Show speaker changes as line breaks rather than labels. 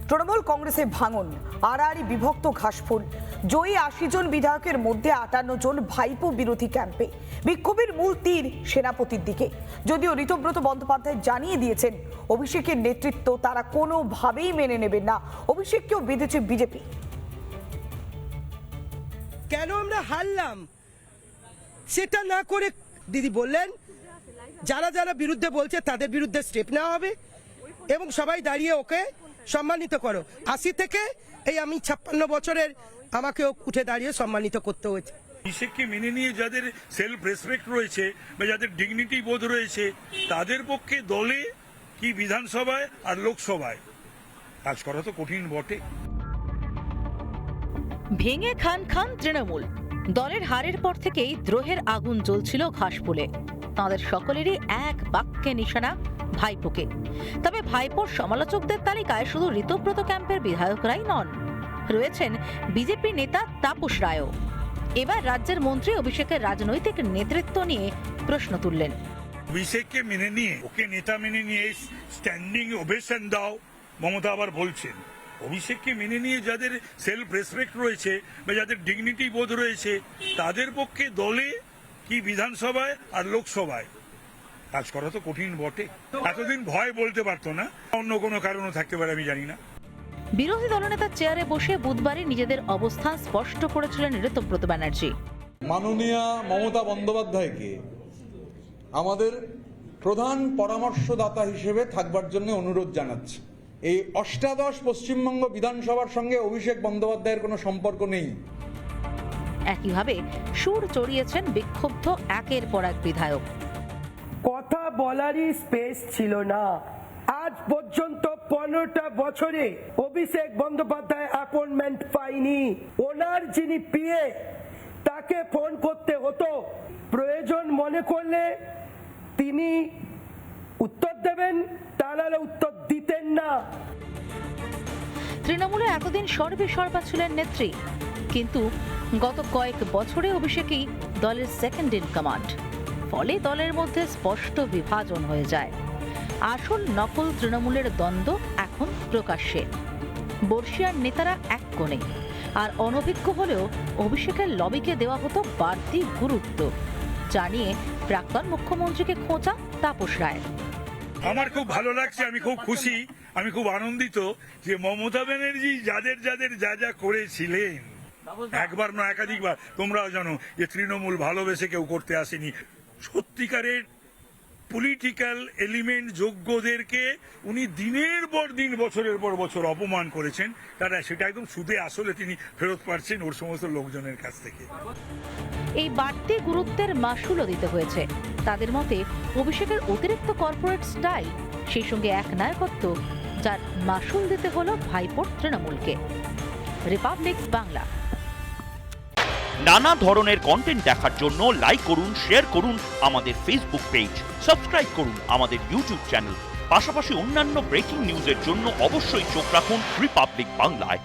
তৃণমূল কংগ্রেসে ভাঙন, আড়াআড়ি বিভক্ত ঘাসফুল। জয়ী ৮০ জন বিধায়কের মধ্যে ৫৮ জন ভাইপো বিরোধী ক্যাম্পে। বিক্ষোভের মূল তীর সেনাপতির দিকে। যদিও ঋতব্রত বন্দ্যোপাধ্যায় জানিয়ে দিয়েছেন অভিষেকের নেতৃত্ব তারা কোনোভাবেই মেনে নেবেন না। অভিষেককেও বেঁধেছে বিজেপি।
কেন আমরা হারলাম সেটা না করে দিদি বললেন যারা যারা বিরুদ্ধে বলছে তাদের বিরুদ্ধে স্টেপ নেওয়া হবে এবং সবাই দাঁড়িয়ে ওকে সম্মানিত করো। ৮০ থেকে এই আমি ৫৬ বছরের আমাকেও উঠে দাঁড়িয়ে সম্মানিত করতে হয়েছে।
অভিষেককে মেনে নিয়ে যাদের সেলফ রেসপেক্ট রয়েছে বা যাদের ডিগনিটি বোধ রয়েছে তাদের পক্ষে দলে কি বিধানসভায় আর লোকসভায় কাজ করা তো কঠিন বটে।
ভেঙে খান খান তৃণমূল। দলের হারের পর থেকেই দ্রোহের আগুন জ্বলছিল ঘাসফুলে। তাঁদের সকলেরই এক বাক্যে নিশানা ভাইপোকে। তবে ভাইপোর সমালোচকদের তালিকায় শুধু ঋতব্রত ক্যাম্পের বিধায়করাই নন, রয়েছেন বিজেপি নেতা তাপস রায়ও। এবার রাজ্যের মন্ত্রী অভিষেকের রাজনৈতিক নেতৃত্ব নিয়ে প্রশ্ন তুললেন।
অভিষেককে মেনে নিয়ে ওকে নেতা মেনে নিয়ে স্ট্যান্ডিং ওভেশন দাও, মমতা আবার বলছেন। অভিষেককে মেনে নিয়ে যাদের সেলফ রেসপেক্ট রয়েছে বা যাদের ডিগনিটি বোধ রয়েছে তাদের পক্ষে দলে কি বিধানসভায় আর লোকসভায় কাজ করা তো কঠিন বটে। এতদিন ভয় বলতে পারতো না, অন্য কোনো কারণও থাকতে পারে আমি জানি না।
বিরোধী দলনেতার চেয়ারে বসে বুধবারই নিজেদের অবস্থান স্পষ্ট করেছিলেন ঋতব্রত ব্যানার্জি।
মাননীয়া মমতা বন্দ্যোপাধ্যায়কে আমাদের প্রধান পরামর্শদাতা হিসেবে থাকবার জন্য অনুরোধ জানাচ্ছি। এই অষ্টাদশ পশ্চিমবঙ্গ বিধানসভার সঙ্গে অভিষেক বন্দ্যোপাধ্যায়ের কোনো সম্পর্ক নেই।
একইভাবে সুর চড়িয়েছেন বিক্ষুব্ধ একের পর এক বিধায়ক।
কথা বলারই স্পেস ছিল না। আজ পর্যন্ত 15টা বছরে অভিষেক বন্দ্যোপাধ্যায় অ্যাপয়েন্টমেন্ট পায়নি। ওনার যিনি পিএ তাকে ফোন করতে হতো, প্রয়োজন মনে করলে তিনি উত্তর দেবেন, তা নাহলে উত্তর দিতেন না।
তৃণমূলে এতদিন সর্বেসর্বা ছিলেন নেত্রী, কিন্তু গত কয়েক বছরে অভিষেকই দলের সেকেন্ড ইন কমান্ড। ফলে দলের মধ্যে স্পষ্ট বিভাজন হয়ে যায়। আসল নকল তৃণমূলের দ্বন্দ্ব এখন প্রকাশ্যে। বর্ষিয়ার নেতারা এক কোণে, আর অনভিজ্ঞ হলেও অভিষেকের লবিকে দেওয়া হতো বাড়তি গুরুত্ব, জানিয়ে প্রাক্তন মুখ্যমন্ত্রীকে খোঁচা তাপস রায়।
আমার খুব ভালো লাগছে, আমি খুব খুশি, আমি খুব আনন্দিত যে মমতা ব্যানার্জি যাদের যাদের যা যা করেছিলেন, একবার না একাধিকবার, তোমরাও জানো যে তৃণমূল ভালোবেসে কেউ করতে আসেনি। সত্যিকারের পলিটিক্যাল এলিমেন্ট যোগ্যদেরকে উনি দিনের পর দিন বছরের পর বছর অপমান করেছেন, তারা সেটা একদম সুদে আসলে তিনি ফেরত পাচ্ছেন ওর সমস্ত লোকজনের কাছ থেকে।
এই বাড়তি গুরুত্বের মাশুলও দিতে হয়েছে। তাদের মতে অভিষেকের অতিরিক্ত কর্পোরেট স্টাইল, সেই সঙ্গে এক নায়কত্ব, যার মাশুল দিতে হলো ভাইপোর তৃণমূলকে। রিপাবলিক বাংলা।
নানা ধরনের কন্টেন্ট দেখার জন্য লাইক করুন, শেয়ার করুন আমাদের ফেসবুক পেজ, সাবস্ক্রাইব করুন আমাদের ইউটিউব চ্যানেল। পাশাপাশি অন্যান্য ব্রেকিং নিউজের জন্য অবশ্যই চোখ রাখুন রিপাবলিক বাংলায়।